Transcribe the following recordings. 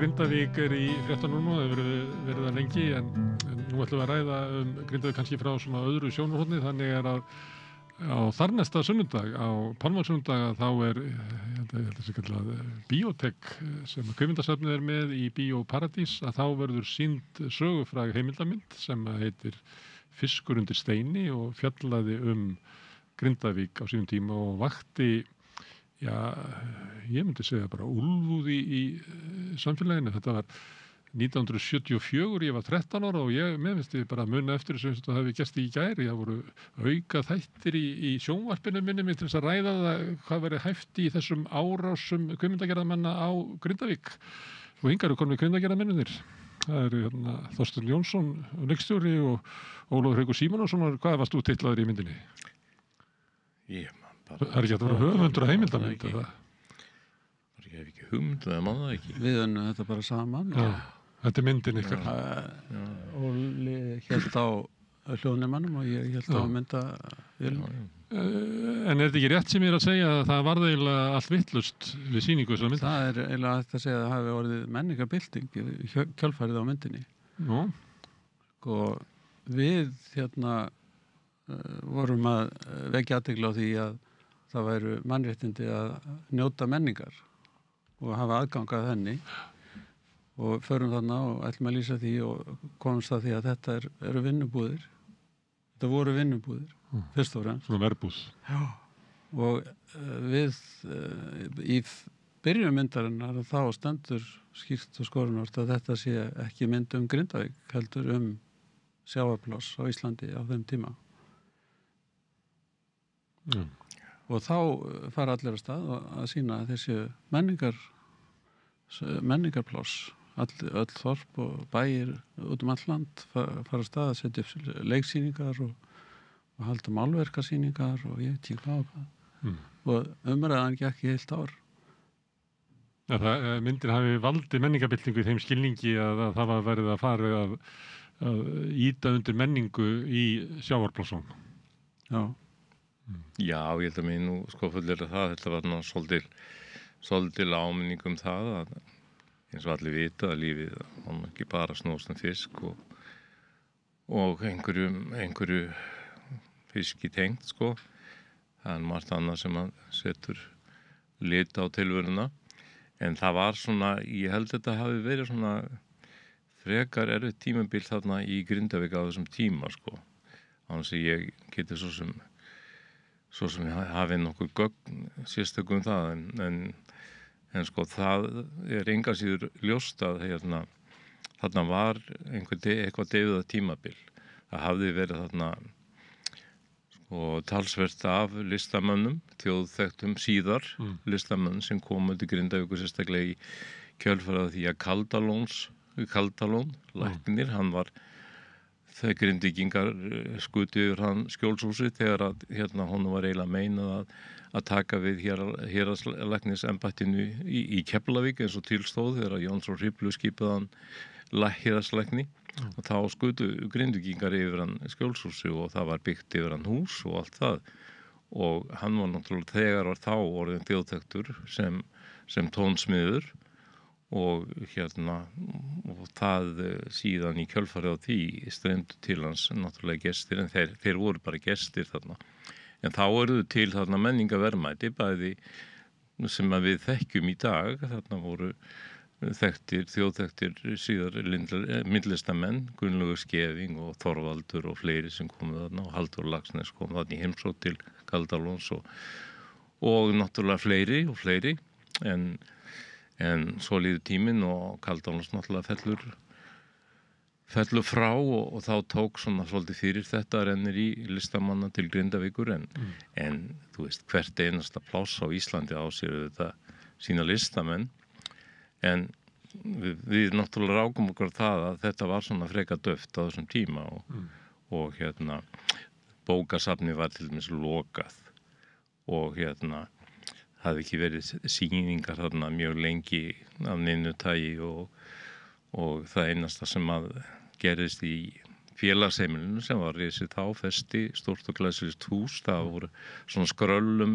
Grindavík í fréttunum núna, það hefur verið það lengi en nú ætlum við að ræða Grindavík kannski frá svona öðru sjónarhorni, þannig að á þarnæsta sunnudag, á Pálmasunnudag, þá ég held að sé kallað Bíótek sem kvikmyndasafnið með í Bíó Paradís, að þá verður sýnd sögufræg heimildamynd sem heitir Fiskur undir steini og fjallaði Grindavík á sínum tíma og vakti, ég myndi segja bara úlfúð í samfélaginu. Þetta var 1974, ég var 13 ára og mér finnst ég bara muna eftir þessu eins og það hefði gerst í gæri. Það voru auka þættir í sjónvarpinu minni til þess að ræða það hvað væri hæft í þessum árásum kvikmyndagerðarmanna á Grindavík. Og hingað eru komnir kvikmyndagerðarmennirnir. Það eru Þorsteinn Jónsson, leikstjóri, og Ólafur Haukur Símonarson. Hvað varst þú titlaður í myndinni? Það er ekki að vera höfundur að heimildamynd eða? Ég hef ekki hugmynd, það mann það ekki. Við unnum þetta bara saman. Þetta er myndin ykkar. Óli hélt á hljóðnemannum og ég hélt á myndavélum. En er þetta ekki rétt sem ég er að segja að það varð eiginlega allt vitlaust við sýningu þessar mynd? Það er eiginlega hægt að segja að það hafi orðið menningarbylting í kjölfarið á myndinni. Og við vorum að vekja athygli á því að það væru mannréttindi að njóta menningar og hafa aðgang að henni, og förum þarna og ætlum að lýsa því og komumst að því að þetta eru vinnubúðir. Þetta voru vinnubúðir, fyrst og fremst. Svona verbúð. Já, og við í byrjun myndarinnar þá stendur skýrt og skorinort að þetta sé ekki mynd Grindavík, heldur sjávarpláss á Íslandi á þeim tíma. Og þá fara allir að stað að sýna þessi menningarpláss. Öll þorp og bæir út all land fara að stað að setja upp leiksýningar og halda málverkasýningar og ég veit ekki hvað. Og umræðan gekk í heilt ár. Myndin hafi valdið menningarbyltingu í þeim skilningi að það var verið að fara að ýta undir menningu í sjávarplássunum. Já, ég held að mér nú fullir það. Þetta var svolítil áminning það að eins og allir vita að lífið var ekki bara snúast fisk og einhverju fiski tengt, Það er margt annað sem að setur lit á tilveruna. En það var svona, ég held að þetta hafi verið svona frekar erfitt tímabil þarna í Grindavík á þessum tíma, Annars ég geti svo sem hafi nokkuð gögn sérstökum það, en það er engan síður ljóst að þarna var eitthvað deyfða tímabil. Það hafði verið þarna talsvert af listamönnum, þjóðþekktum síðar listamönnum sem komu til Grindavíkur sérstaklega í kjölfarið því að Kaldalón, læknir, hann var þegar Grindvíkingar skutu yfir hann skjólshúsi þegar að honum var eiginlega meinað að taka við héraðslæknisembættinu í Keflavík eins og tilstóð þegar Jónsson Hriflu skipaði hann héraðslækni og þá skutu Grindvíkingar yfir hann skjólshúsi og það var byggt yfir hann hús og allt það, og hann var náttúrulega þegar var þá orðinn þjóðþekktur sem tónsmiður og það síðan í kjölfarið á því streymdu til hans náttúrulega gestir, en þeir voru bara gestir þarna. En þá eru til þarna menningarverðmæti, bæði sem að við þekkjum í dag. Þarna voru þjóðþekktir síðar myndlistamenn, Gunnlaugur Skeving og Þorvaldur og fleiri sem komu þarna, og Halldór Laxness kom þarna í heimsókn til Kaldalóns og náttúrulega fleiri, en svo líður tíminn og Kaldalóns náttúrulega fellur frá og þá tók svona svolítið fyrir þetta rennir í listamanna til Grindavíkur, en þú veist, hvert einasta pláss á Íslandi á sér þetta sína listamenn, en við náttúrulega rákum okkur það að þetta var svona freka döft á þessum tíma og bókasafnið var til dæmis lokað og hafði ekki verið sýningar þarna mjög lengi af neinu tagi og það einasta sem að gerðist í félagsheimilinu sem var risið þá festi stórt og glæsilegt hús, það voru svona skröllum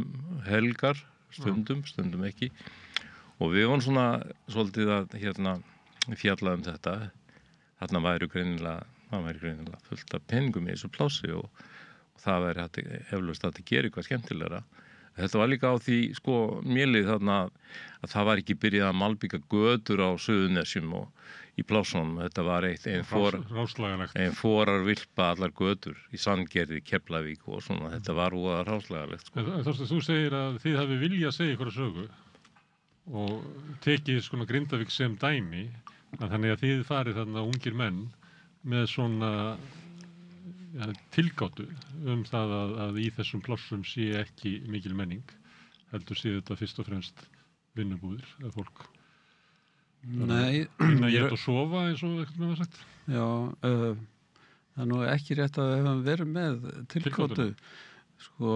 helgar stundum ekki, og við vorum svona svolítið að fjallað þetta. Þarna væri greinilega fullt af peningum í þessu plássi og það væri eflaust að gera eitthvað skemmtilegra. Þetta var líka á því, sko, mélið þarna að það var ekki byrjað að malbika götur á Suðurnesjum og í plássunum. Þetta var ein forar vilpa allar götur í Sandgerði, Keflavík og svona. Þetta var voða ráslagalegt, sko. Þorsteinn, þú segir að þið hafi viljað segja ykkur sögu og tekið svona Grindavík sem dæmi, þannig að þið farið þarna ungir menn með svona tilgátu það að í þessum plássum sé ekki mikil menning, heldur sé þetta fyrst og fremst vinnubúðir eða fólk vinna éta og sofa eins og eitthvað með það sagt. Já, það er nú ekki rétt að við höfum verið með tilgátu. Sko,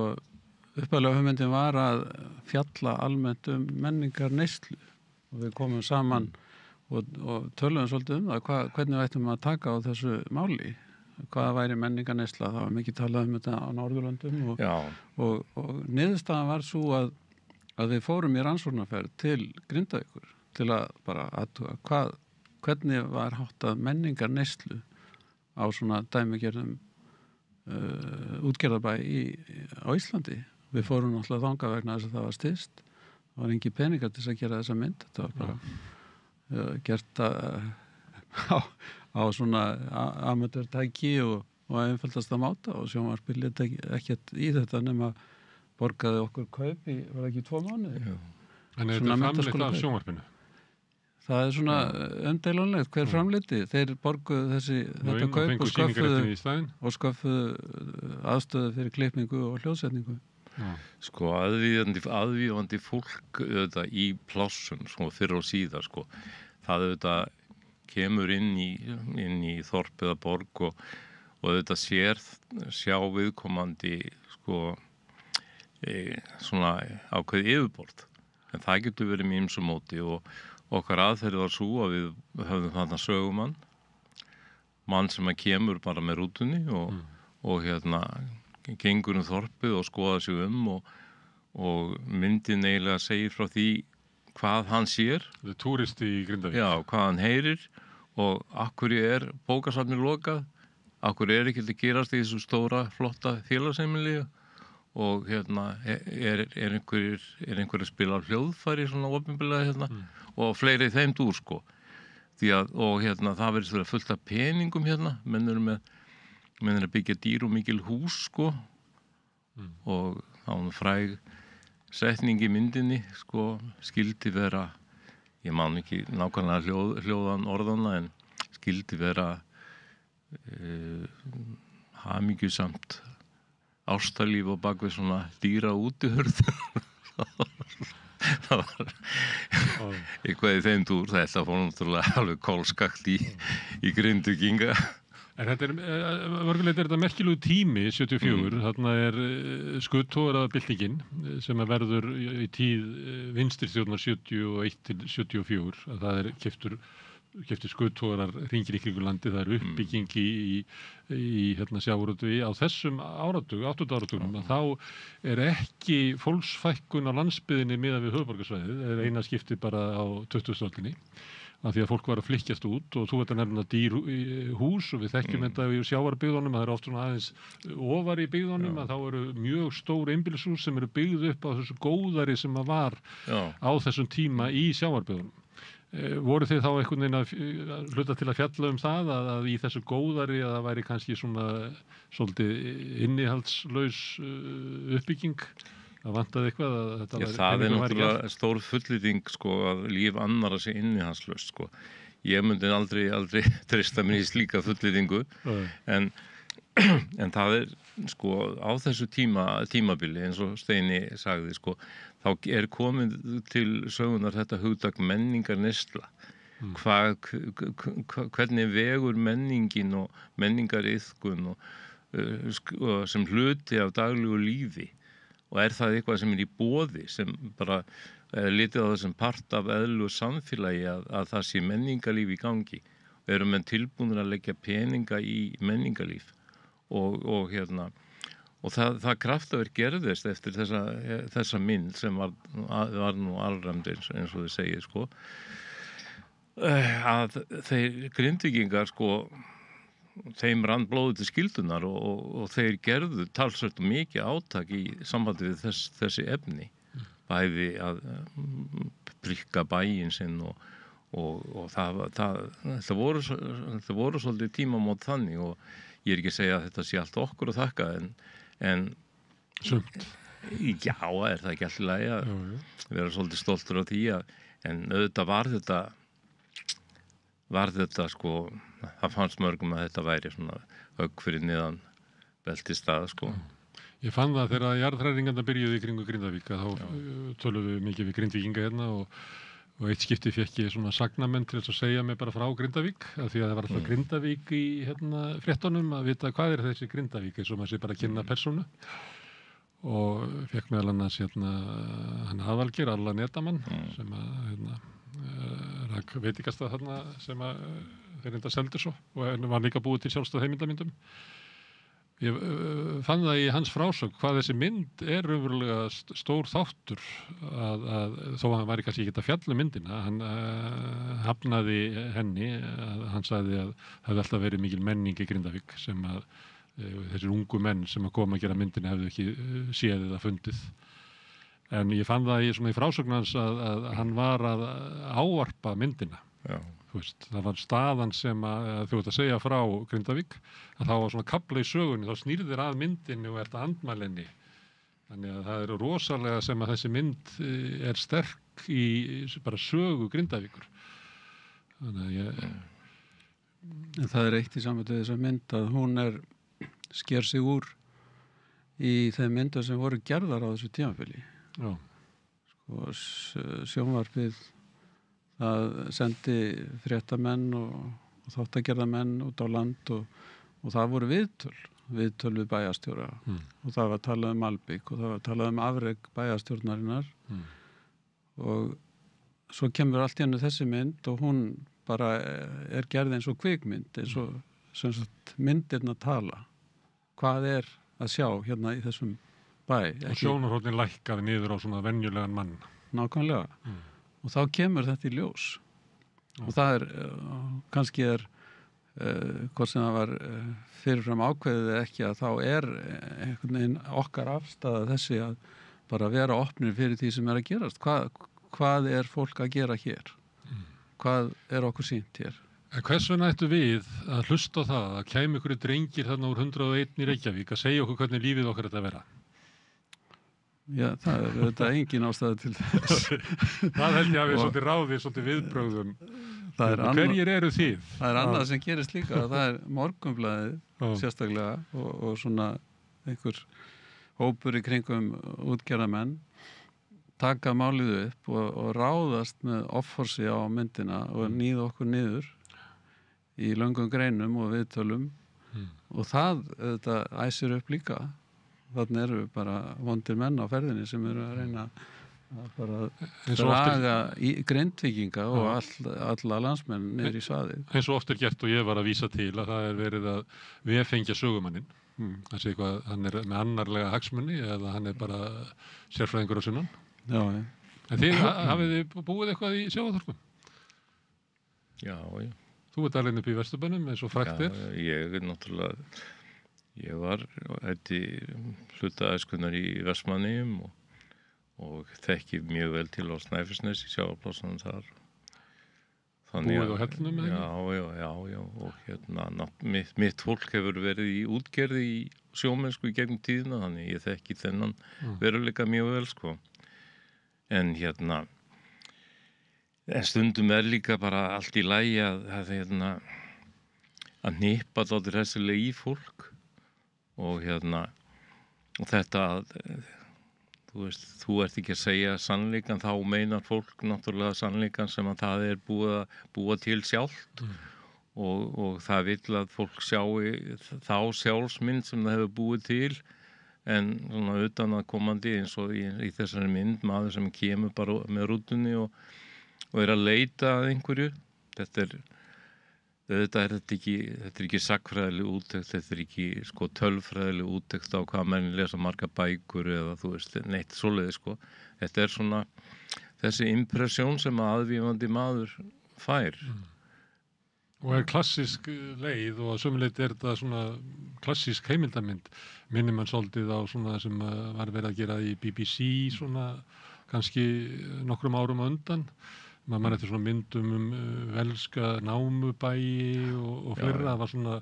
upphaflega hugmyndin var að fjalla almennt menningar neyslu og við komum saman og töluðum svolítið það hvernig við ættum að taka á þessu máli. Hvað væri menningarneysla, það var mikið talað þetta á Norðurlöndum og niðurstaðan var svo að við fórum í rannsóknarferð til Grindavíkur til að bara athuga hvernig var háttað menningarneyslu á svona dæmigerðum útgerðarbæ á Íslandi. Við fórum náttúrulega þangað vegna þess að það var styst. Það var engin peningar til að gera þessa mynd. Þetta var bara gert á svona amatörtæki og einfaldasta máta og sjónvarpið lét ekkert í þetta nema borgaði okkur kaup í, var ekki 2 mánuði. En er þetta framleitt af sjónvarpinu? Það er svona umdeilunlegt hver framleiti. Þeir borguðu þetta kaup og sköffuðu aðstöðu fyrir klippingu og hljóðsetningu. Sko, aðvíðandi fólk auðvitað í plássum, sko, fyrr og síðar, sko. Það auðvitað kemur inn í þorp eða borg og auðvitað sjá viðkomandi, sko, svona ákveðið yfirborð. En það getur verið með ýmsu móti og okkar aðferð var svo að við höfðum þarna sögumann, mann sem kemur bara með rútunni og gengur þorpið og skoða sig og myndin eiginlega segir frá því hvað hann sér. Þetta er túristi í Grindavík. Já, hvað hann heyrir og akkur bókasafnið lokað, akkur ekki að gerast í þessu stóra, flotta félagsheimili og einhver að spila hljóðfæri svona opinberlega og fleiri þeim dúr, sko. Og það verður fullt af peningum menn eru að byggja dýr og mikil hús, sko. Og þá fræg setning í myndinni, sko, skildi vera, ég man ekki nákvæmlega hljóðan orðana, en skildi vera hamingjusamt ástarlíf og bakvið svona dýra útihurð. Það var eitthvað í þeim dúr, þetta fór náttúrulega alveg kolskakt í Grindvíkinga. En þetta mörgulegt þetta merkilegu tími, 74, þarna skuttogaraðbyltingin sem verður í tíð vinstristjórnar 71 til 74, að það keyptir skuttogarar hringir í kringum landið, það uppbygging í sjávarútvegi á þessum áratug, 8. áratugum, að þá ekki fólksfækkun á landsbyggðinni miðað við höfuðborgarsvæðið, það eina skipti bara á 20. öldinni. Af því að fólk var að flykkjast út og þú veit að nefna dýr hús og við þekkjum þetta í sjávarbyggðunum, það oft svona aðeins ofar í byggðunum, að þá eru mjög stór einbýlishús sem eru byggð upp á þessu góðari sem að var á þessum tíma í sjávarbyggðunum. Voru þið þá einhvern veginn að hluta til að fjalla það að í þessu góðari að það væri kannski svona svolítið innihaldslaus uppbygging? Það vantaði eitthvað að þetta var... Það náttúrulega stór fullyrðing, sko, að líf annarra sé innihaldslaust, sko. Ég myndi aldrei treysta mér í slíka fullyrðingu, en það sko, á þessu tímabili, eins og Steini sagði, sko, þá komin til sögunar þetta hugtak menningarneysla. Hvernig vegur menningin og menningariðkun og sem hluti af daglegu lífi. Og það eitthvað sem í boði, sem bara litið á það sem part af eðlilegu samfélagi að það sé menningarlíf í gangi. Við erum menn tilbúnir að leggja peninga í menningarlíf. Og það kraftaverk gerðist eftir þessa mynd sem var nú alræmd eins og þið segir, sko. að þeir Grindvíkingar sko þeim rann blóðið til skyldunar og þeir gerðu talsvert mikið átak í sambandi við þessi efni bæði að prikka bæinn sinn og þetta voru svolítið tímamót þannig og ég ekki að segja að þetta sé allt okkur að þakka en Sumt. já, það ekki alltaf lagi að vera svolítið stoltur á því en auðvitað var þetta sko, það fannst mörgum að þetta væri svona högg fyrir niðan beltistað sko. Ég fann það þegar jarðhræringarna byrjuði í kringu Grindavík að þá töluðum við mikið við Grindvíkinga hérna og eitt skipti fékk ég svona sagnamenn til þess að segja mig bara frá Grindavík af því að það var alltaf Grindavík í fréttunum að vita hvað þessi Grindavík eins og maður sé bara að kynna persónu og fékk meðal annars hann Aðalgeir, Alla Netamann sem að rak veitingastað þarna sem að þeir enda seldu svo og var líka búið til sjálfstæð heimildamyndum. Ég fann það í hans frásögn hvað þessi mynd raunverulega stór þáttur að þó að hann væri kannski ekki að fjalla myndina, hann hafnaði henni, hann sagði að það hefði alltaf verið mikil menning í Grindavík sem að þessir ungu menn sem að koma að gera myndina hefðu ekki séð eða fundið. En ég fann það í frásögn hans að hann var að ávarpa myndina. Já. Það var staðan sem að þú ert að segja frá Grindavík að þá var svona kafla í sögunni, þá snýrðir að myndinni og ert að andmælenni. Þannig að það rosalega sem að þessi mynd sterk í bara sögu Grindavíkur. Þannig að En það eitt í sambandi við þessa mynd að hún sker sig úr í þeim myndum sem voru gerðar á þessu tímabili. Já. Sko, sjónvarpið það sendi fréttamenn og þáttagerðamenn út á land og það voru viðtöl við bæjarstjóra og það var talað um Malbik og það var talað um afrek bæjarstjórnarinnar og svo kemur allt í hennu þessi mynd og hún bara gerð eins og kvikmynd eins og sem sagt myndirna tala hvað að sjá hérna í þessum bæ og sjónarhornin lækkaði niður á svona venjulegan mann. Nákvæmlega og þá kemur þetta í ljós og það kannski hvort sem það var fyrirfram ákveðið eða ekki að þá einhvern veginn okkar afstaða þessi að bara vera opnir fyrir því sem að gerast. Hvað fólk að gera hér? Hvað okkur sýnt hér? En hvers vegna ættu við að hlusta á það að kæmi ykkur drengir þarna úr 101 í Reykjavík að segja okkur hvernig lífið okkar þetta vera? Já, það þetta engin ástæða til þess. Það held ég að við svolítið ráðið, svolítið viðbrögðum. Hverjir eru þið? Það annað sem gerist líka, það Morgunblaðið sérstaklega og svona einhver hópur í kringum útgerðarmenn taka málið upp og ráðast með offorsi á myndina og níða okkur niður í löngum greinum og viðtölum og það þetta æsir upp líka. Þannig eru bara vondir menn á ferðinni sem eru að reyna að bara draga í Grindvíkinga og alla landsmenn niður í svaðið. Eins og oft gert og ég var að vísa til að það verið að vefengja sögumanninn. Það sé eitthvað, hann með annarlega hagsmunni eða hann bara sérfræðingur á sunnan. Já. En þið hafið þið búið eitthvað í sjávarþorpum? Já. Þú ert alveg upp í Vesturbænum eins og frægt ég náttúrulega ég var hluta æskunnar í Vestmannaeyjum og þekki mjög vel til á Snæfellsnesi, sjávarplássanum þar. Búið á Hellnum eða ekki? Já, og mitt fólk hefur verið í útgerði í sjómennsku í gegnum tíðina, þannig ég þekki þennan veruleika mjög vel, sko. En en stundum líka bara allt í lagi að hnippa dálítið hressilega í fólk. Og og þetta þú ert ekki að segja sannleikann, þá meinar fólk náttúrulega sannleikann sem að það búið að búa til sjálft og það vill að fólk sjái þá sjálfsmynd sem það hefur búið til en svona utan að komandi eins og í þessari mynd maður sem kemur bara með rútunni og að leita að einhverju. Þetta er ekki sagnfræðileg úttekt, þetta er ekki tölfræðileg úttekt á hvað menn lesa margar bækur eða þú veist, neitt svoleiðis, sko. Þetta er svona þessi impressjón sem aðvífandi maður fær. Og klassísk leið og sömuleyti þetta svona klassísk heimildamynd minnir mann svolítið á svona sem var verið að gera í BBC svona kannski nokkrum árum á undan. Maður eftir svona myndum velska námubæi og fleira. Það var svona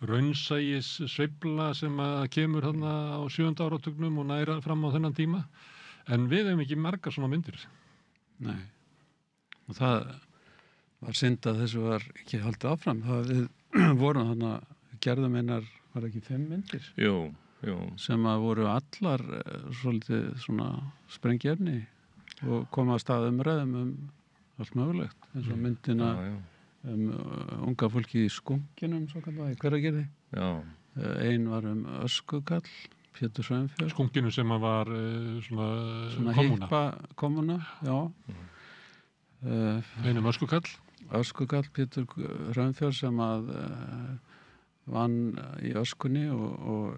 raunsægis sveifla sem að kemur þarna á 7. áratugnum og næra fram á þennan tíma. En við hefum ekki margar svona myndir. Nei. Og það var synd að þessu var ekki haldið áfram. Það við vorum þarna, gerðum einar, var ekki 5 myndir? Jú. Sem að voru allar svolítið svona sprengjefni og koma að stað umræðum allt mögulegt. Eins og myndina unga fólki í Skunkinum, svo kallar það, í Hveragerði. Já. Ein var Öskukall, Pétur Sveinfjörð. Skunkinu sem að var svona hippa kommuna, já. Einum Öskukall. Öskukall, Pétur Sveinfjörð sem að vann í Öskunni og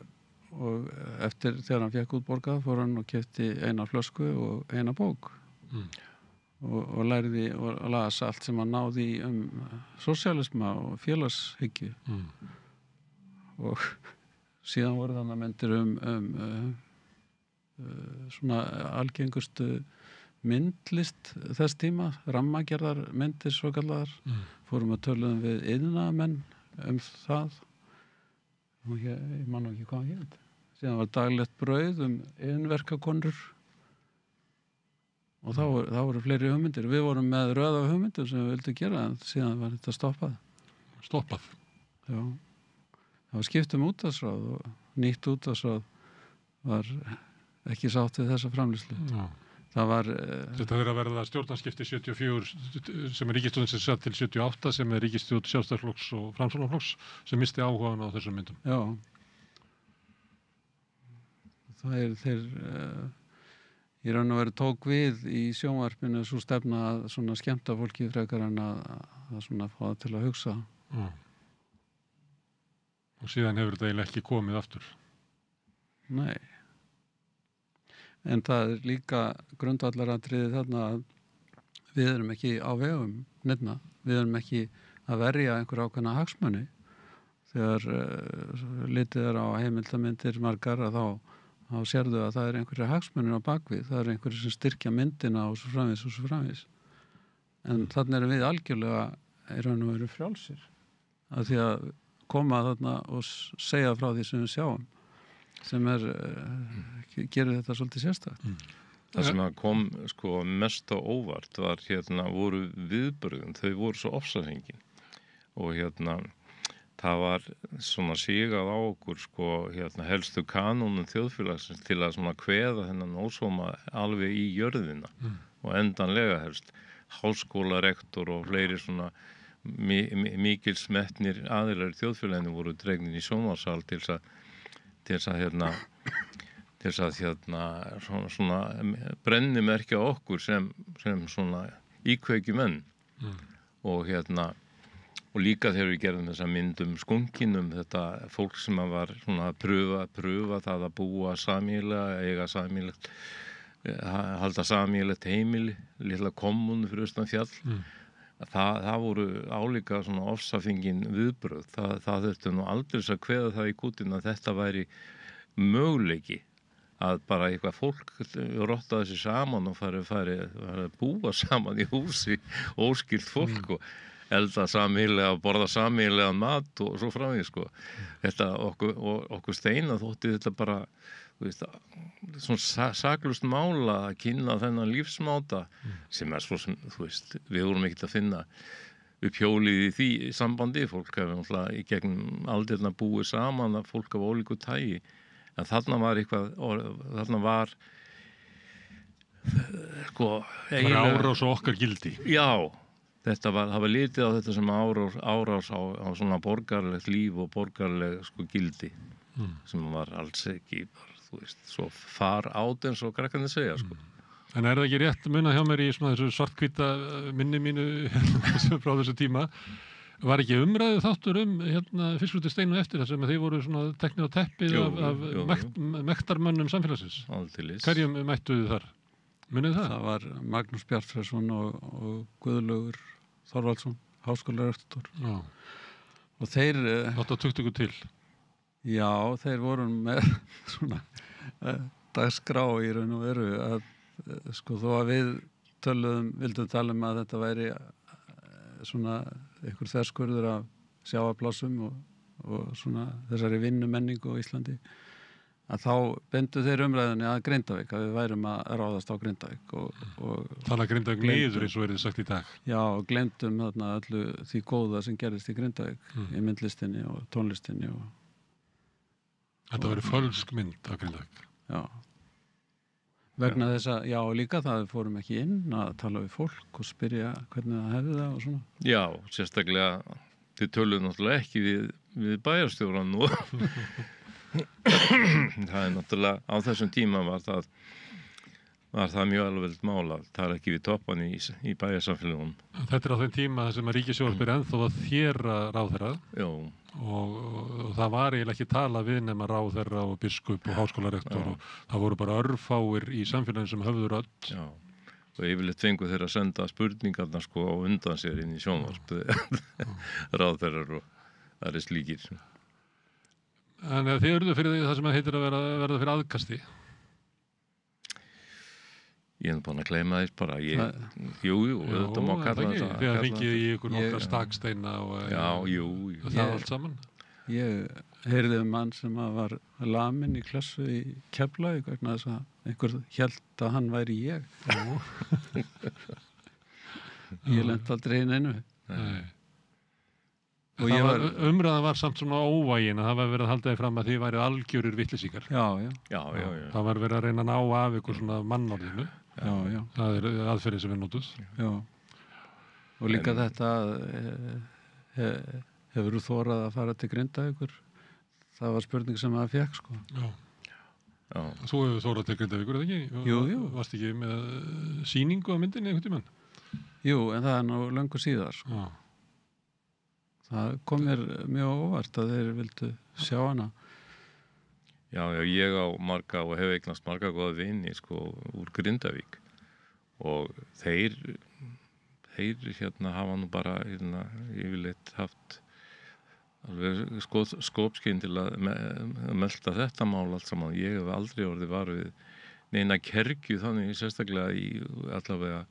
eftir þegar hann fekk útborgað fór hann og keypti eina flösku og eina bók og lærði og las allt sem hann náði sósíalisma og félagshyggju og síðan voru þannig myndir svona algengustu myndlist þess tíma, rammagerðar myndir svo kallar, fórum að töluðum við iðnaðarmenn það og ég man ekki hvað hann hét. Síðan var daglegt brauð iðnverkakonur og þá voru fleiri hugmyndir. Við vorum með röð af hugmyndir sem við vildum gera en síðan var þetta stoppað. Stoppað? Já. Það var skipt útvarpsráð og nýtt útvarpsráð var ekki sátt við þessa framleiðslu. Já. Það var... Þetta verið að verða stjórnarskipti 74 sem ríkisstjórnin sem satt til 78 sem ríkisstjórn Sjálfstæðisflokks og Framsóknarflokks sem misti áhugann á þessum myndum. Já. Það þeir í raun og veru tók við í sjónvarpinu svo stefna að svona skemmta fólki frekar en að svona fá það til að hugsa. Já. Og síðan hefur þetta eiginlega ekki komið aftur. Nei. En það líka grundvallaratriði þarna að við erum ekki á vegum nefna. Við erum ekki að verja einhver ákveðna hagsmuni. Þegar litið á heimildamindir margar að þá sérðu að það einhverja hagsmunir á bakvið. Það einhverjir sem styrkja myndina og svo framvegis. En þannig erum við algjörlega í raun og veru frjálsir. Að því að koma þarna og segja frá því sem við sjáum. Sem gerir þetta svolítið sérstakt. Það sem kom mest á óvart var voru viðbrögðin, þau voru svo ofsafengin og það var svona sigað á okkur helstu kanónum þjóðfélagsins til að svona kveða þennan ósóma alveg í jörðina og endanlega helst háskólarektor og fleiri svona mikil smetnir aðilar í þjóðfélaginu voru dregnin í sjónvarpssal til þess að svona brennimerkja okkur sem svona íkveikjumenn og líka þegar við gerðum þessa mynd Skunkinum, þetta fólk sem var svona að pröfa það að búa sameiginlega, eiga sameiginlegt halda sameiginlegt heimili, litla kommunu fyrir austan fjall. Það voru álíka svona ofsafengin viðbrögð. Það þurfti nú aldrei að kveða það í kútin að þetta væri möguleiki að bara eitthvað fólk rottaði sig saman og fari að búa saman í húsi, óskilt fólk og elda sameiginlega og borða sameiginlega mat og svo framvegis Þetta okkur Steina þótti þetta bara svona saklaust mála að kynna þennan lífsmáta sem svo sem, við vorum ekkert að finna upp hjólið í því sambandi, fólk hefur náttúrulega í gegnum aldirna búið saman að fólk af ólíku tagi, en þarna var árás og okkar gildi. Já, það var litið á þetta sem árás á svona borgarlegt líf og borgarleg gildi sem var alls ekki svo far át eins og krakkarnir segja En það ekki rétt munað hjá mér í svona þessu svarthvíta minni mínu frá þessu tíma var ekki umræðu þáttur fiskruti Steinu eftir það sem þeir voru svona teknir á teppið af mektarmönnum samfélagsins Aldeilis. Hverjum mættuðu þar? Munið það? Það var Magnús Bjartfræsson og Guðlaugur Þorvaldsson, háskólarektor. Já. Og þeir, Láta tuktuku til. já, þeir voru með svona dagskrá í raun og veru að sko þó að við vildum tala um að þetta væri svona einhver þverskurður af sjávarplássum og svona þessari vinnumenningu á Íslandi, að þá bendu þeir umræðunni að Grindavík, að við værum að ráðast á Grindavík og Tala Grindavík niður eins og verið sagt í dag. já, og glemdum þarna öllu því góða sem gerðist í Grindavík í myndlistinni og tónlistinni og Þetta verið fölsk mynd af Grindavík. já, vegna þess að, já, líka það við fórum ekki inn að tala við fólk og spyrja hvernig það hefði það og svona. Já, sérstaklega þið töluðu náttúrulega ekki við bæjarstjóran nú. Það náttúrulega, á þessum tíma var það mjög alveg mála. Það er ekki við toppan í bæjarsamfélagum. Þetta á þeim tíma sem að ríkissjónvarp er ennþá að þéra ráðherra Já, og það var eiginlega ekki tala við nema ráðherra og biskup og háskólarektor og það voru bara örfáir í samfélaginu sem höfðu rödd. já. Og yfirleitt fengu þeir að senda spurningarna sko á undan sér inn í sjónvarp. Ráðherrar og það er slíkir. En þið urðu fyrir því það sem heitir að verða fyrir aðkasti. Ég er búin að gleyma þess bara. Jú, þetta má kalla það. Þegar fengið í ykkur nokkra staksteina og Já, jú. það allt saman. Ég heyrði mann sem var laminn í klassu í Keflavík vegna þess að einhver hélt að hann væri ég. Ég lenti aldrei inn einu. Nei. Og Umræðan var samt svona óvægin að það var verið að halda þið fram að þið værið algjörir vitleysíkar. Já. Já. Það var verið að reyna að ná af ykkur svona mannorðinu. Já. Það er aðferðin sem er notuð. Já. Og líka þetta hefur þú þórað að fara til Grindavíkur? Það var spurning sem maður fekk, sko. Já. Þú hefur þórað til Grindavíkur, eða ekki? Jú. Varst ekki með sýningu á myndinni einhvern tímann? Jú, en það er nú löngu síðar, sko. Já. Það kom mér mjög óvart að þeir vildu sjá hana. Já, ég á marga og hef eignast marga góða vini sko úr Grindavík og þeir hafa nú bara yfirleitt haft alveg skopskyn til að melta þetta mál allt saman. Ég hef aldrei orðið var við neina kergju þannig sérstaklega í allavega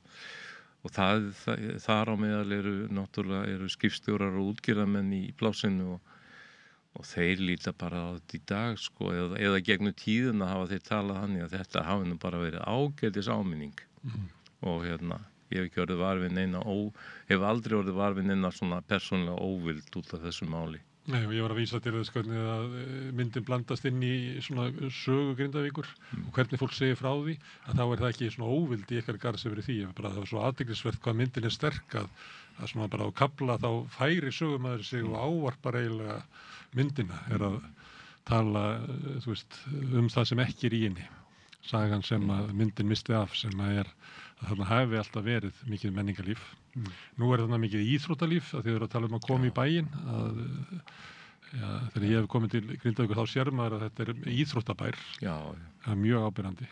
og þar á meðal eru skipstjórar og útgerðarmenn í plásinu og þeir líta bara á þetta í dag sko, eða gegnum tíðina hafa þeir talað þannig að þetta hafi nú bara verið ágætis áminning og ég hef ekki orðið var við neina hef aldrei orðið var við neina svona persónulega óvild út af þessu máli. Nei, og ég var að vísa til þess hvernig að myndin blandast inn í svona sögu Grindavíkur og hvernig fólk segir frá því að þá er það ekki svona óvild í ykkar garð sem verið því. Bara það var svo athyglisvert hvað myndin er sterk að svona bara á kafla þá færi sögumæður sig og ávarpar eiginlega myndina er að tala þú veist, það sem ekki er í henni. Sagan sem að myndin misti af sem að þarna hafi alltaf verið mikið menningarlíf. Nú er þarna mikið íþróttalíf að þið eru að tala um að koma í bæinn þegar ég hef komið til Grindavíkur þá sér maður að þetta er íþróttabær. Já. Það er mjög áberandi.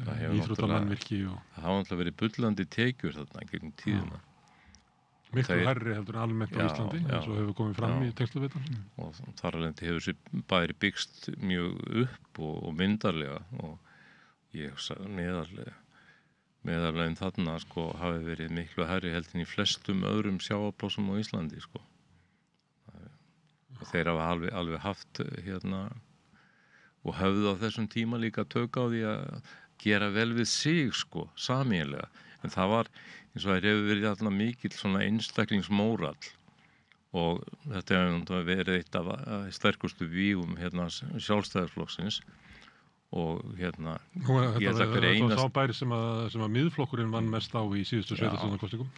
Það er íþróttamannvirki og það hafa alltaf verið bullandi tekjur þarna gegn tíðina. Miklu hærri heldur en almennt á Íslandi eins og hefur komið fram í textaveitan. Og þar alveg hefur sér bæri byggst mjög upp og myndarlega og ég hugsa meðallegin þarna sko hafi verið miklu hærri heldur en í flestum öðrum sjávarplássum á Íslandi sko. Og þeir hafa alveg haft og höfðu á þessum tíma líka tök á því að gera vel við sig sko, sameiginlega. En það var eins og það hefur verið alltaf mikill svona einstaklingsmórall og þetta hefur verið eitt af sterkustu vígum sjálfstæðisflokksins og ég held að hver einast... Þetta var sá bæri sem að miðflokkurinn vann mest á í síðustu sveitarstjórnarkosningum.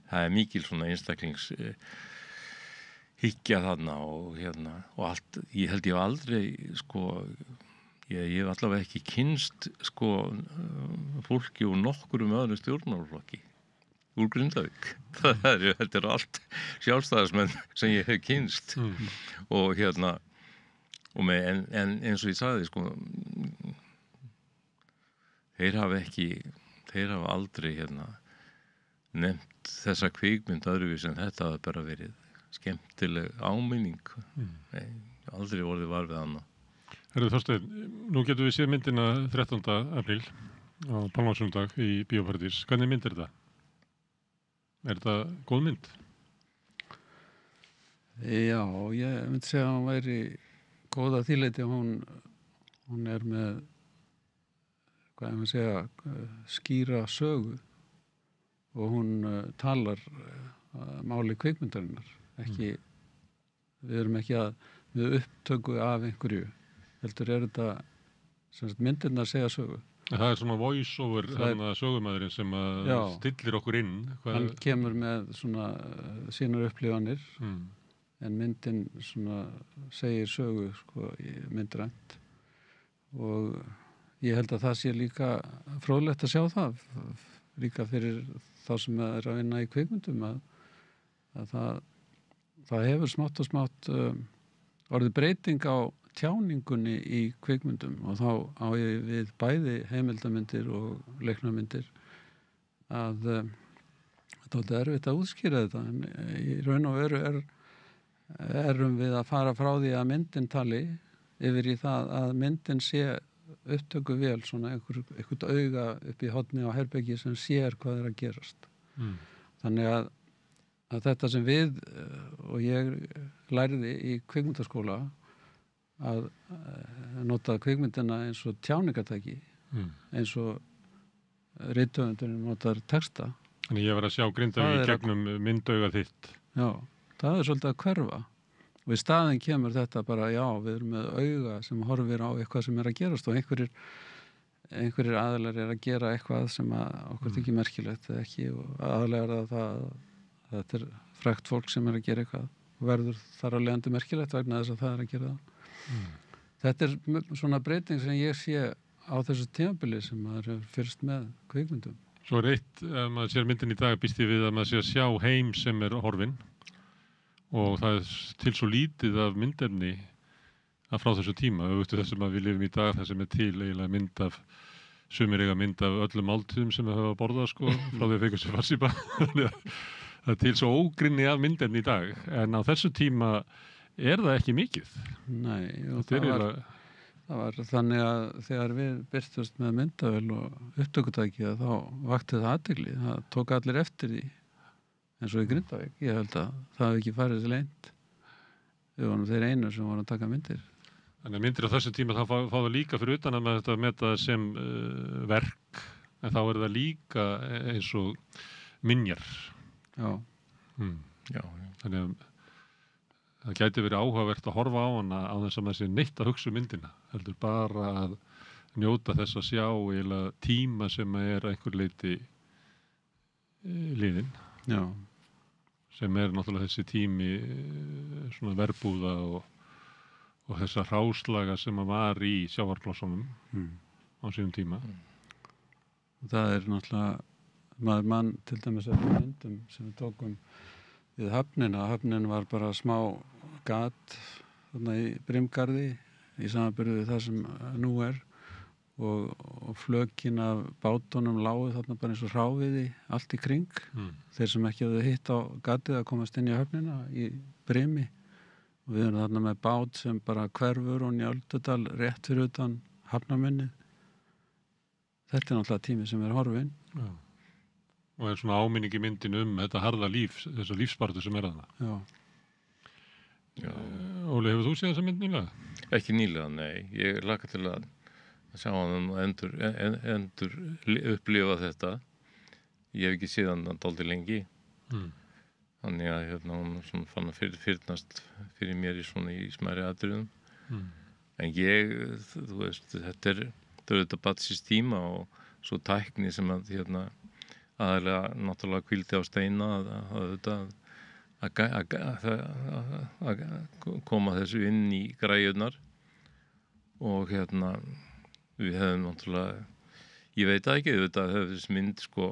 Það er mikil svona einstaklingshyggja þarna og allt, ég held ég aldrei sko... Ég hef allavega ekki kynst sko fólki úr nokkurum öðrum stjórnmálaflokki úr Grindavík. Þetta er allt sjálfstæðismenn sem ég hef kynst og en eins og ég sagði sko þeir hafa aldrei nefnt þessa kvikmynd öðruvís en þetta hafi bara verið skemmtileg áminning. Nei, aldrei orðið var við hana. Herðu Þorsteinn, nú getum við séð myndina 13. apríl á Pálmasundag í Bíóparadís. Hvernig mynd er þetta? Er þetta góð mynd? Já, ég myndi segja að hún væri góð að þýleiti. Hún er með, hvað ég maður segja, skýra sögu og hún talar máli kvikmyndarinnar. Við erum ekki við upptöku af einhverju. Heldur er þetta sem sagt myndirnar segja sögu. Það er svona voice over sögumæðurinn sem stillir okkur inn. Hann kemur með svona sínar upplifanir en myndin svona segir sögu sko í myndrænt og ég held að það sé líka fróðlegt að sjá það líka fyrir þá sem er að vinna í kvikmyndum að það hefur smátt og smátt orðið breyting á tjáningunni í kvikmyndum og þá á ég við bæði heimildarmyndir og leiknarmyndir að þetta er erfitt að útskýra þetta en í raun og veru erum við að fara frá því að myndin tali yfir í það að myndin sé upptöku vel svona einhvert auga upp í horni á herbergi sem sér hvað er að gerast. Þannig að þetta sem við og ég lærði í kvikmyndaskóla að nota kvikmyndina eins og tjáningatæki eins og rithöfundurinn notar texta. Þannig ég var að sjá Grindavík í gegnum myndauga þitt. Já, það er svolítið að hverfa og í staðinn kemur þetta bara við erum með auga sem horfir á eitthvað sem er að gerast og einhverjir aðilar er að gera eitthvað sem okkur þykir merkilegt eða ekki og aðalega er það þetta er frægt fólk sem er að gera eitthvað og verður þar að leiðandi merkilegt vegna þess að það er að gera það. Þetta er svona breyting sem ég sé á þessu tímabili sem maður hefur fyrst með kvikmyndum. Svo er eitt, ef maður sér myndin í dag býst ég við að maður sé að sjá heim sem er horfinn og það er til svo lítið af myndefni frá þessu tíma, auðvitað þessum að við lifum í dag það sem er til eiginlega mynd af sumir eiga mynd af öllum máltíðum sem við höfum að borða sko, frá því að fengum sér farsípa það er til svo ógrynni af myndefni í dag, en á þessu tíma er það ekki mikið. Nei, og það var þannig að þegar við birtust með myndavél og upptökutæki þá vakti það athygli, það tók allir eftir því eins og í Grindavík. Ég held að það hefði ekki farið til leynt. Við vorum þeir einu sem voru að taka myndir. Þannig að myndir á þessu tíma þá fá það líka fyrir utan að maður þetta meta sem verk, en þá er það líka eins og minjar. Já. Já. Þannig að það gæti verið áhugavert að horfa á hana á þess að maður sé neitt að hugsa myndina. Heldur bara að njóta þess að sjá eiginlega tíma sem er einhver leyti liðinn. Já. Sem er náttúrulega þessi tími svona verbúða og þessa hráslaga sem var í sjávarplássunum á sínum tíma. Það er náttúrulega mann til dæmis eftir myndum sem við tókum við höfnina. Höfnin var bara smá gat þarna í Brimgarði í samanburði við það sem nú er og flökin af bátunum lágu þarna bara eins og hráviði allt í kring. Þeir sem ekki hafðu hitt á gatið að komast inn í höfnina í Brimi og við erum þarna með bát sem bara hverfur og Njöldudal rétt fyrir utan hafnarminni. Þetta er náttúrulega tími sem er horfinn. Já. Og er svona áminning í myndin þetta harða líf, þessa lífsbartu sem er þarna. Já. Óli, hefur þú séð þessa mynd nýlega? Ekki nýlega, nei. Ég laka til að sjá hann og endur upplifa þetta. Ég hef ekki séð hann dálítið lengi. Þannig að hún fann að fyrnast fyrir mér í smærri atriðum. En þú veist, þetta er þetta batsins tíma og svo tækni sem að aðalega náttúrulega hvíldi á steina að koma þessu inn í græjurnar og við hefum náttúrulega, ég veit ekki, þetta hefur þessi mynd sko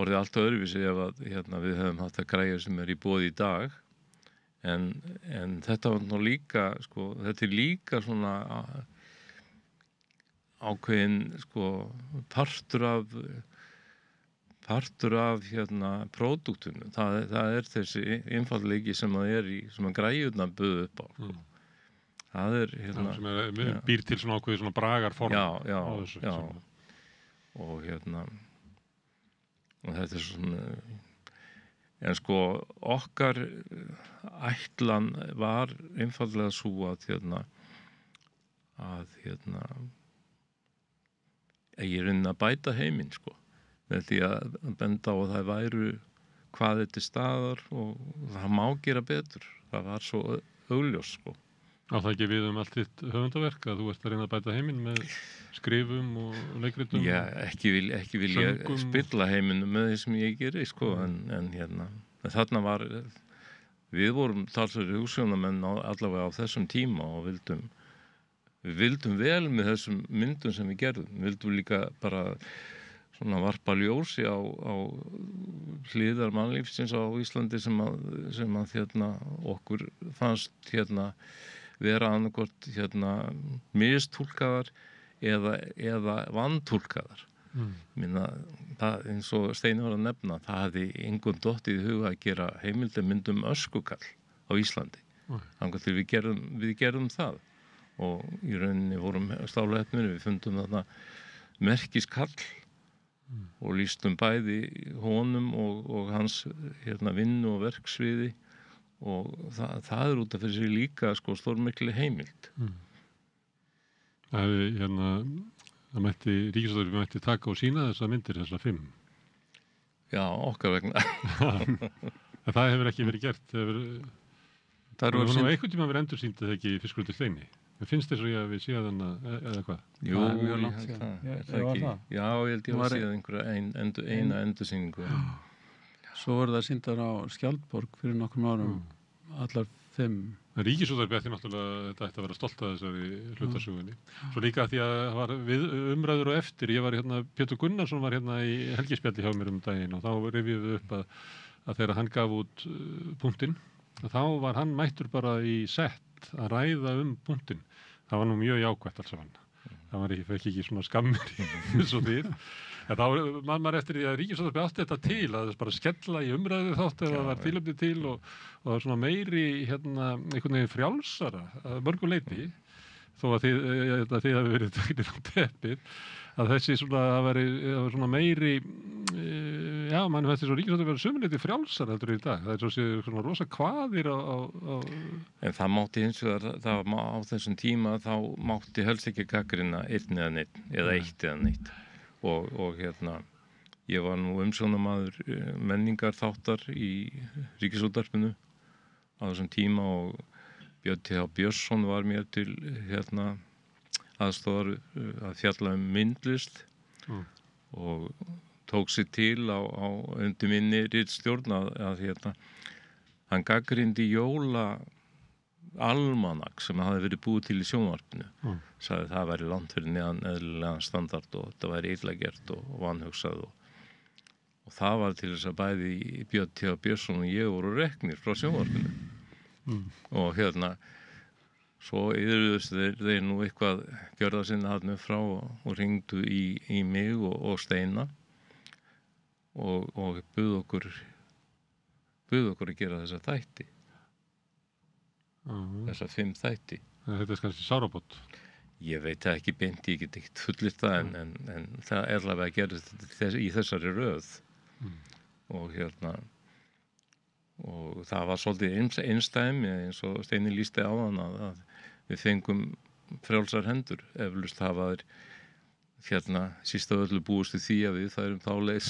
orðið allt öðruvísi ef að við hefum haft að græjur sem er í boði í dag en þetta var nú líka sko, þetta er líka svona ákveðin sko partur af partur af pródúktinu. Það er þessi einfaldleiki sem það er í, sem að græjurnar buðu upp á. Það er sem býr til svona ákveði svona bragarform já, á þessu. Og og þetta er svona, en sko okkar ætlan var einfaldlega svo að ég reyni að bæta heiminn sko, með því að benda á að það væru hvað þetta staðar og það má gera betur. Það var svo augljós sko. Á það ekki við allt þitt höfundaverk að þú ert að reyna að bæta heiminn með skrifum og leikritum? Já, ekki vil ég spilla heiminu með því sem ég geri sko, en þarna var, við vorum talsverðir hugsjónamenn allavega á þessum tíma og við vildum vel með þessum myndum sem við gerðum. Við vildum líka bara svona varpa ljósi á hliðar mannlífsins á Íslandi sem að okkur fannst vera annarkvort mistúlkaðar eða vantúlkaðar. Minna, það, eins og Steini var að nefna, það hafði engum dottið í huga að gera heimildamynd öskukall á Íslandi. Þangað til við gerðum það og í rauninni vorum stáluhefnir, við fundum þarna merkiskall og lýstum bæði honum og hans vinnu og verksviði og það er út af fyrir sig líka sko stórmikli heimild. Það mætti Ríkisútvarpið mætti taka og sýna þessar myndir, þessar 5. Já, okkar vegna. En það hefur ekki verið gert. Það voru nú einhvern tíma verið endursýnt eða ekki Fiskur undir steini. Það finnst þess að við séð hana eða hvað? Jú, ég held ég að séð einhverja eina endursýningu. Svo voru það sýndar á Skjaldborg fyrir nokkrum árum, allar 5. Ríkisútvarpið ætti náttúrulega, þetta ætti að vera stolt af þessari hlutasögunni. Svo líka því að það var umræður og eftir, ég var Pétur Gunnarsson var í helgispjalli hjá mér daginn og þá rifjuðum við upp að þegar hann gaf út punktinn, þá var hann mættur bara í sett að ræða punktinn. Það var nú mjög jákvætt alls saman. Það var ekki svona skammir eins og þið. En þá man maður eftir því að Ríkisútvarpið átti þetta til að þess bara skella í umræðu þátt eða það var tilefni til og það var svona meiri einhvern veginn frjálsara að mörgu leyti þó að þið hafi verið teknir á teppið að þessi svona, það var svona meiri mann fætti svo Ríkisútvarpið verið sömuleyti frjálsara heldur í dag. Það svo svona rosa kvaðir á En það mátti hins vegar, á þessum tíma þá mátti helst ekki gagnrýna einn eða neitt eða eitt eða neitt. Og ég var nú umsjónarmaður menningar þáttar í Ríkisútvarpinu á þessum tíma og Björn T. Björnsson var mér til aðstoðar að fjalla myndlist og tók sér til á undir minni ritstjórn að hann gagnrýndi almanak sem hafði verið búið til í sjónvarpinu. Sagði það væri langt fyrir neðan eðlilegan standard og þetta væri illa gert og vanhugsað og það var til þess að bæði Björn T. Björnsson og ég voru reknir frá sjónvarpinu. Og svo yfirðust þeir nú eitthvað gjörða sinna þarna frá og ringdu í mig og Steina og buðu okkur að gera þessa þætti. Þessa 5 þætti. Þetta kannski sárabót. Ég veit það ekki beint, ég get ekkert fullyrt það en það er alveg að gera í þessari röð og og það var svolítið einstæmi eins og Steini lýsti á hann að við fengum frjálsar hendur eflaust hafa þeir síst af öllu búist við því að við færum þá leið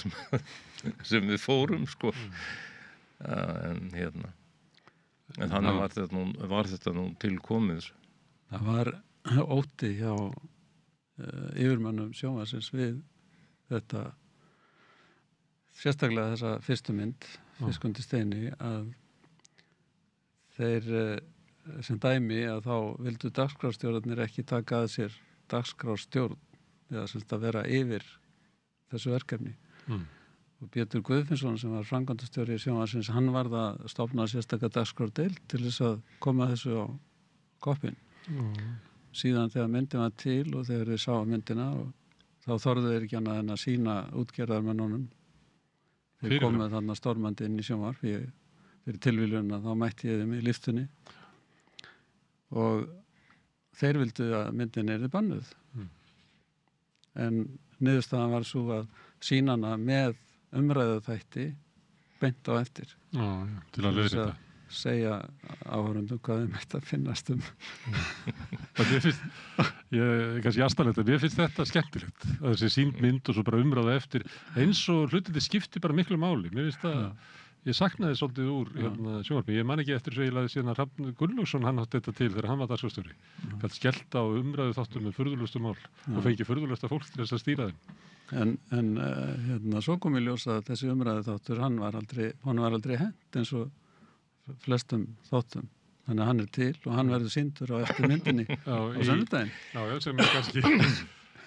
sem við fórum sko en þannig var þetta nú til komið. Það var ótti hjá yfirmönnum sjónvarpsins við þetta, sérstaklega þessa fyrstu mynd, Fiskur undir steini, að þeir sem dæmi að þá vildu dagskrárstjórarnir ekki taka að sér dagskrárstjórn eða sem þetta vera yfir þessu verkefni. Og Pétur Guðfinnsson sem var framkvæmdastjóri sjónvarpsins, hann varð að stofna sérstaklega dagskrárdeild til þess að koma þessu á koppinn. Síðan þegar myndin var til og þegar þeir sáu myndina og þá þorðu þeir ekki annað en að sýna útgerðarmönnunum þeir komu þarna stormandi inn í sjónvarp, fyrir tilviljun að þá mætti ég þeim í lyftunni og þeir vildu að myndin yrði bannuð. En niðurstaðan var svo að sýna hana með umræðuþætti beint á eftir. Já, til að leiðrétta. Segja áhorfendum hvað þeim ætti að finnast kannski astanlegt, mér finnst þetta skemmtilegt að þessi sýnd mynd og svo bara umræða eftir eins og hlutinni skipti bara miklu máli. Mér finnst að ég saknaði svolítið úr sjónvarpi. Ég man ekki eftir svo ég laði síðan að Hrafn Gunnlaugsson hann átti þetta til þegar hann var dagskrárstjóri. Gat skellt á umræðu þáttum með furðulustu mál og fengi furðulusta fólk til þess að stýra þeim. En svo kom ég ljós að þessi umræðu þáttur hann var aldrei hent eins og flestum þáttum. Þannig að hann til og hann verður sýndur á eftir myndinni á sunnudaginn. Já, sem er kannski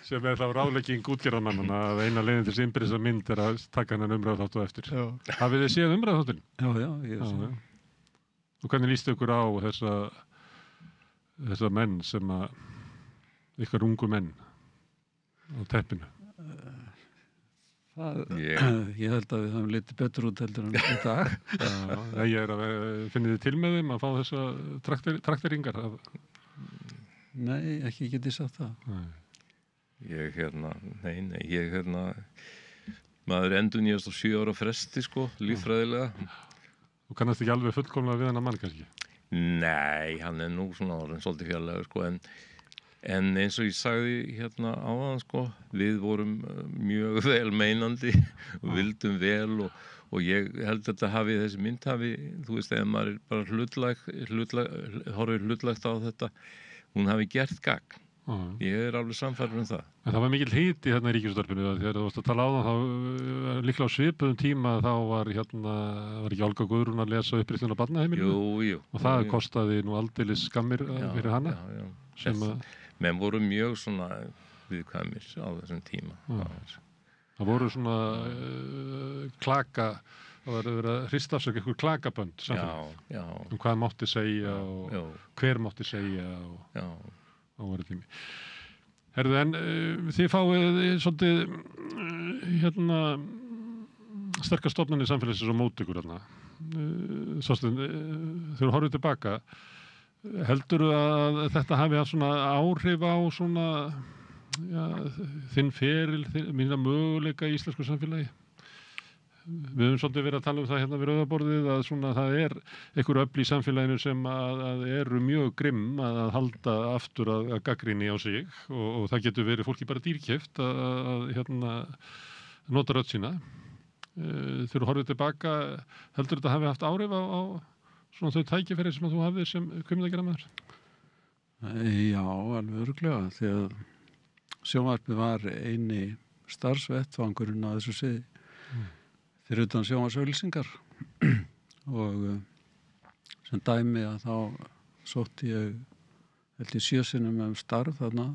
sem er þá ráðlegging útgerðarmannanna að eina leiðin til innbyrðis að mynd er að taka hennan umræðu þáttu eftir. Hafið þið séð umræðu þáttin? Já, ég sé. Og hvernig líst ykkur á þessa menn sem að ykkar ungu menn á teppinu? Ég held að við höfum litið betur út heldur en í dag. Ég finnið þið til með þeim að fá þessa trakteringar? Nei, ekki get ég sagt það. Maður endurnýjast á 7 ára fresti, líffræðilega. Þú kannast ekki alveg fullkomlega við hennar mann kannski? Nei, hann er nú svona orðinn svolítið fjarlægur, en eins og ég sagði áðan, við vorum mjög vel meinandi og vildum vel og ég held að þessi mynd hafi, þú veist, ef maður er bara horfir hlutlægt á þetta, hún hafi gert gagn. Ég er alveg sannfærður það. En það var mikil hiti í Ríkisútvarpinu þegar þú varst að tala á það, þá líklega á svipuðum tíma þá var ekki Olga Guðrún að lesa uppreisnina á barnaheimilinu? Jú. Og það kostaði nú aldeilis skammir fyrir hana? Já. Menn voru mjög svona viðkvæmir á þessum tíma. Það voru svona klaka, það var verið að hrista af sig einhver klakabönd samfélag. Hvað mátti segja og hver mátti segja og áverið tími. Herðu, en þið fáið svolítið sterkar stofnanir samfélagsins á móti ykkur Þorsteinn, þegar þú horfir tilbaka, heldurðu að þetta hafi haft svona áhrif á svona þinn feril, mína möguleika í íslensku samfélagi? Við höfum svolítið verið að tala um það við rauðaborðið að svona það er einhver öfl í samfélaginu sem að eru mjög grimm að halda aftur að gagnrýni á sig og það getur verið fólki bara dýrkeypt að nota rödd sína. Þegar þú horfir tilbaka, heldur þetta hafi haft áhrif á svona þau tækifæri sem þú hafðir sem kvikmyndagerðarmaður? Já, alveg örugglega, því að sjónvarpið var eini starfsvettvangurinn á þessu sviði. Fyrir utan sjónvarpsauglýsingar og sem dæmi að þá sótti ég held ég 7 sinnum starf þarna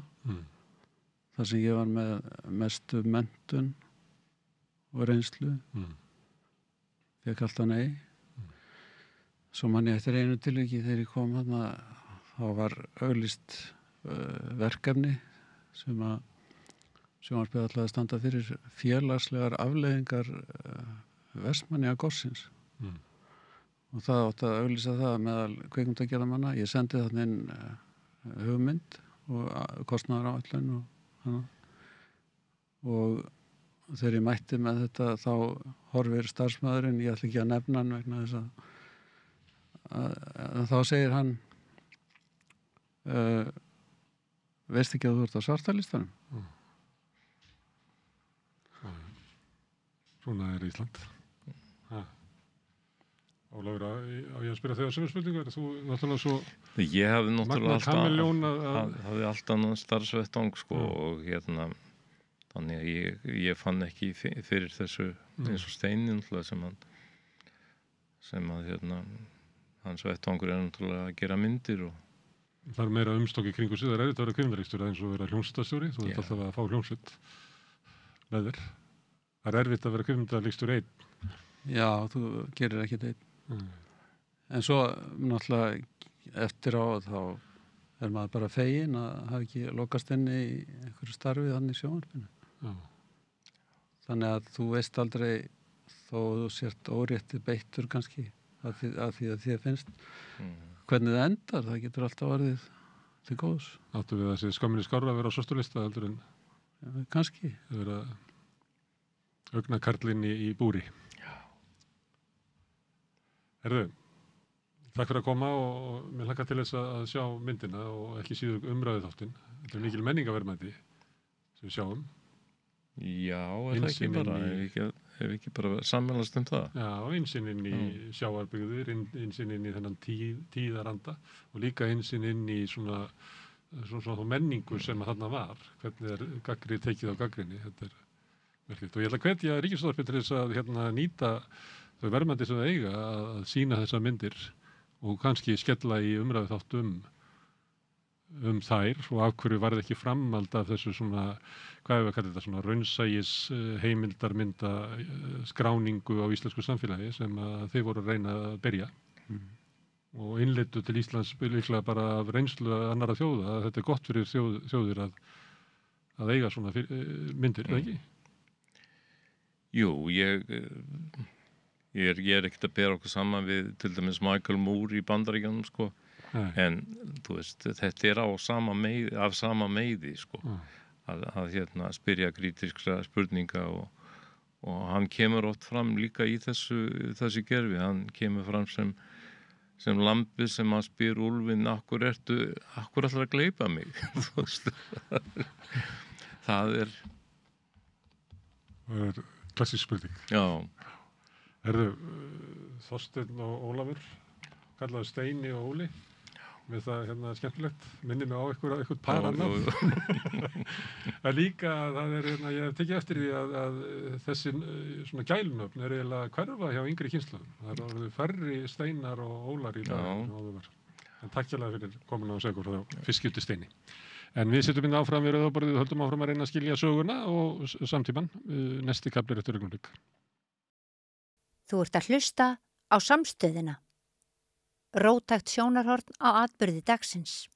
þar sem ég var með mestu menntun og reynslu fékk alltaf nei. Svo man ég eftir einu tilviki þegar ég kom þarna, þá var auglýst verkefni sem að sjónvarpið ætlaði að standa fyrir félagslegar afleiðingar Vestmannaeyjagossins og það átti að auglýsa það meðal kvikmyndagerðarmanna. Ég sendi þarna inn hugmynd og kostnaðaráætlun og þegar ég mætti með þetta þá horfir starfsmaðurinn, ég ætla ekki að nefna hann vegna þess að þá segir hann veist ekki að þú ert á svartalistanum? Svona er Ísland. Ólafur, á ég að spyrja þig á sömu spurningu? Er þú náttúrulega svo ég hafði náttúrulega hafði alltaf annan starfsvettvang og þannig að ég fann ekki fyrir þessu eins og Steini náttúrulega sem að hans vettvangur er náttúrulega að gera myndir og það er meira umstokki kringu sig. Það er erfitt að vera kvikmyndaríkstjóri eins og vera hljómsveitarstjóri. Þú ert alltaf að fá hljómsveit með þér. Það er erfitt að vera kvikmyndaríkstjóri einn. Já, þú gerir ekki einn. En svo náttúrulega eftir á þá er maður bara fegin að hafa ekki lokast inn í einhverju starfi þannig í sjónvarpinu. Þannig að þú veist aldrei þó þú sért órétti beittur kannski af því að þér finnst hvernig það endar, það getur alltaf orðið til góðs. Áttu við þessi skömminni skárra að vera á svörstulista heldur en Kannski. að vera augnakarlinn í búri. Herðu, takk fyrir að koma og mér hlakka til þess að sjá myndina og ekki síður umræðu þáttinn. Þetta er mikil menningaverðmæti sem við sjáum. Já, er það ekki bara, hef ekki bara sammælast það? Já, einsinn inn í sjávarbyggðir, einsinn inn í þennan tíðaranda og líka einsinn inn í svona menningu sem þarna var. Hvernig er gaggrið tekið á gaggrinni, þetta er merkilegt. Og ég ætla að hvetja Ríkisútvarpið til þess að nýta þau verðmæti sem það eiga að sýna þessar myndir og kannski skella í umræðu þátt um þær og af hverju varð ekki framhald af þessu svona, hvað hefur við kallað þetta, svona raunsægis heimildarmynda skráningu á íslensku samfélagi sem að þeir voru að reyna að byrja og innleiddu til Íslands líklega bara af reynslu annarra þjóða að þetta er gott fyrir þjóðir að eiga svona myndir, eða ekki? Jú, ég er ekkert að bera okkur saman við til dæmis Michael Moore í Bandaríkjunum, sko. Nei. En þú veist, þetta er af sama meiði sko, að spyrja krítiskra spurninga og hann kemur oft fram líka í þessu gerfi, hann kemur fram sem lambi sem að spyr úlfinn, akkur ætlar að gleypa mig? Þú veist, það er klassísk spurning. Já. Herðu, Þorsteinn og Ólafur, kallaðu Steini og Óli. Mér það skemmtilegt, minni mig á eitthvað par annað. En líka, ég hef tekið eftir því að þessi svona gælunöfn er eiginlega að hverfa hjá yngri kynslóðum. Það eru færri Steinar og Ólar í dag en áður var. En takk hérlega fyrir komin á segur frá fiskjuti Steini. En við sittum áfram við rauðaborðið og höldum áfram að reyna að skilja söguna og samtímann. Næsti kafli eftir augnablik. Þú ert að hlusta á Samstöðina. Róttækt sjónarhorn á atburði dagsins.